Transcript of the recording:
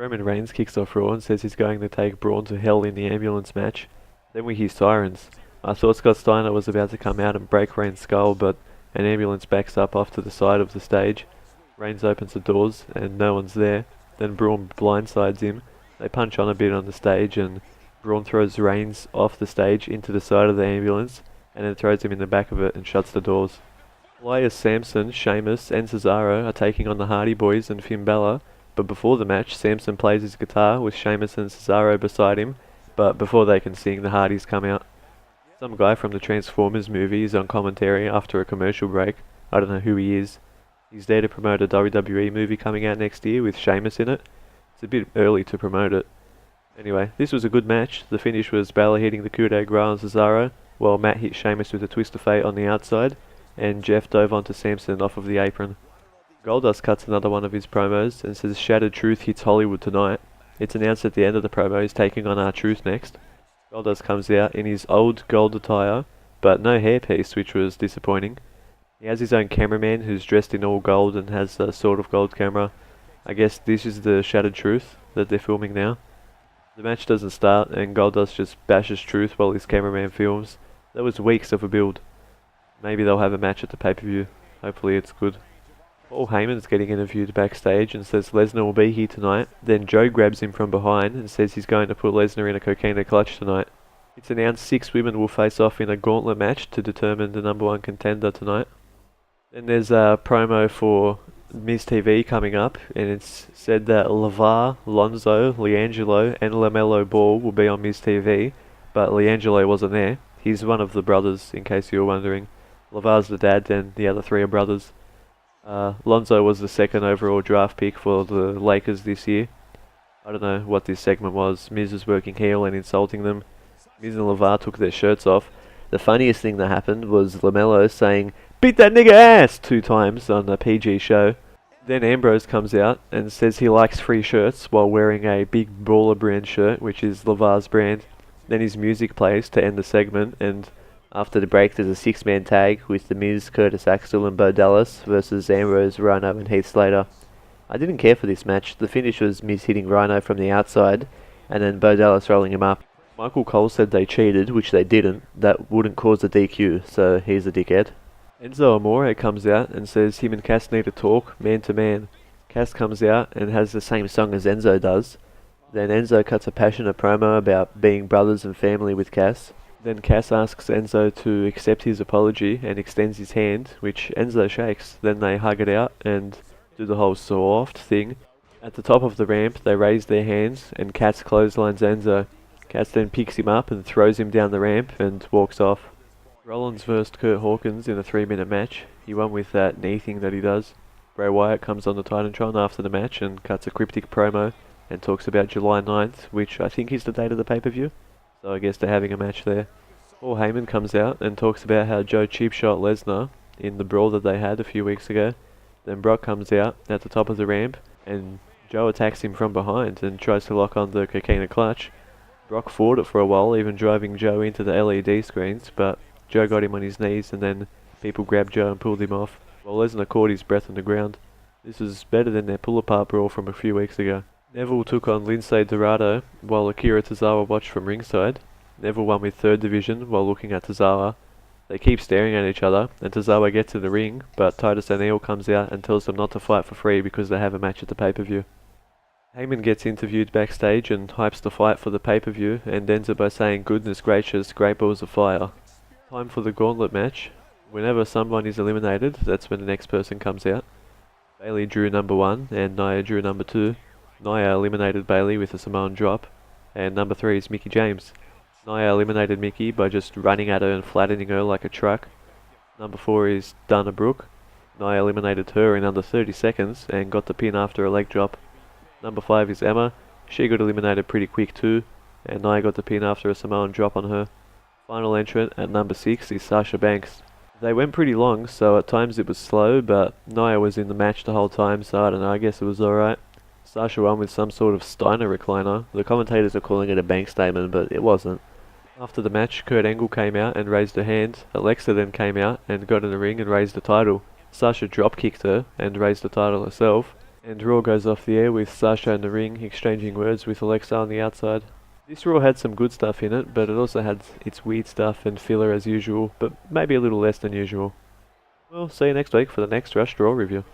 Roman Reigns kicks off Raw and says he's going to take Braun to hell in the ambulance match. Then we hear sirens. I thought Scott Steiner was about to come out and break Reigns' skull, but an ambulance backs up off to the side of the stage. Reigns opens the doors and no one's there. Then Braun blindsides him. They punch on a bit on the stage and Braun throws Reigns off the stage into the side of the ambulance and then throws him in the back of it and shuts the doors. Elias Samson, Sheamus and Cesaro are taking on the Hardy Boys and Finn Balor, but before the match Samson plays his guitar with Sheamus and Cesaro beside him, but before they can sing the Hardys come out. Some guy from the Transformers movie is on commentary after a commercial break. I don't know who he is. He's there to promote a WWE movie coming out next year with Sheamus in it. It's a bit early to promote it. Anyway, this was a good match. The finish was Balor hitting the coup de grace on Cesaro, while Matt hit Sheamus with a twist of fate on the outside, and Jeff dove onto Samson off of the apron. Goldust cuts another one of his promos and says Shattered Truth hits Hollywood tonight. It's announced at the end of the promo he's taking on R-Truth next. Goldust comes out in his old gold attire, but no hairpiece, which was disappointing. He has his own cameraman who's dressed in all gold and has a sort of gold camera. I guess this is the Shattered Truth that they're filming now. The match doesn't start and Goldust just bashes Truth while his cameraman films. That was weeks of a build. Maybe they'll have a match at the pay-per-view. Hopefully it's good. Paul Heyman's getting interviewed backstage and says Lesnar will be here tonight. Then Joe grabs him from behind and says he's going to put Lesnar in a cocaine clutch tonight. It's announced 6 women will face off in a gauntlet match to determine the number 1 contender tonight. Then there's a promo for Miz TV coming up, and it's said that LeVar, Lonzo, Leangelo and LaMelo Ball will be on Miz TV, but Leangelo wasn't there. He's one of the brothers, in case you were wondering. LeVar's the dad, and the other 3 are brothers. Lonzo was the 2nd overall draft pick for the Lakers this year. I don't know what this segment was. Miz was working heel and insulting them. Miz and LeVar took their shirts off. The funniest thing that happened was LaMelo saying, "Beat that nigga ass!" 2 times on the PG show. Then Ambrose comes out and says he likes free shirts while wearing a big Brawler brand shirt, which is LeVar's brand. Then his music plays to end the segment, and after the break there's a 6-man tag with The Miz, Curtis Axel and Bo Dallas versus Ambrose, Rhino and Heath Slater. I didn't care for this match. The finish was Miz hitting Rhino from the outside and then Bo Dallas rolling him up. Michael Cole said they cheated, which they didn't. That wouldn't cause a DQ, so he's a dickhead. Enzo Amore comes out and says him and Cass need to talk, man to man. Cass comes out and has the same song as Enzo does. Then Enzo cuts a passionate promo about being brothers and family with Cass. Then Cass asks Enzo to accept his apology and extends his hand, which Enzo shakes. Then they hug it out and do the whole soft thing. At the top of the ramp they raise their hands and Cass clotheslines Enzo. Cass then picks him up and throws him down the ramp and walks off. Rollins versed Kurt Hawkins in a 3-minute match. He won with that knee thing that he does. Bray Wyatt comes on the Titantron after the match and cuts a cryptic promo and talks about July 9th, which I think is the date of the pay-per-view. So I guess they're having a match there. Paul Heyman comes out and talks about how Joe cheap shot Lesnar in the brawl that they had a few weeks ago. Then Brock comes out at the top of the ramp and Joe attacks him from behind and tries to lock on the cocaine clutch. Brock fought it for a while, even driving Joe into the LED screens, but Joe got him on his knees and then people grabbed Joe and pulled him off, while Lesnar caught his breath on the ground. This is better than their pull-apart brawl from a few weeks ago. Neville took on Lindsay Dorado, while Akira Tozawa watched from ringside. Neville won with 3rd division while looking at Tozawa. They keep staring at each other, and Tozawa gets in the ring, but Titus O'Neil comes out and tells them not to fight for free because they have a match at the pay-per-view. Heyman gets interviewed backstage and hypes the fight for the pay-per-view and ends it by saying, "Goodness gracious, great balls of fire." Time for the gauntlet match. Whenever someone is eliminated, that's when the next person comes out. Bayley drew number 1 and Nia drew number 2. Nia eliminated Bayley with a Samoan drop, and number 3 is Mickie James. Nia eliminated Mickie by just running at her and flattening her like a truck. Number 4 is Dana Brooke. Nia eliminated her in under 30 seconds and got the pin after a leg drop. Number 5 is Emma. She got eliminated pretty quick too, and Nia got the pin after a Samoan drop on her. Final entrant at number 6 is Sasha Banks. They went pretty long, so at times it was slow, but Nia was in the match the whole time, so I don't know, I guess it was alright. Sasha won with some sort of Steiner recliner. The commentators are calling it a bank statement, but it wasn't. After the match, Kurt Angle came out and raised her hand. Alexa then came out and got in the ring and raised the title. Sasha drop kicked her and raised the title herself. And Raw goes off the air with Sasha in the ring, exchanging words with Alexa on the outside. This Raw had some good stuff in it, but it also had its weird stuff and filler as usual, but maybe a little less than usual. We'll see you next week for the next Rush Raw review.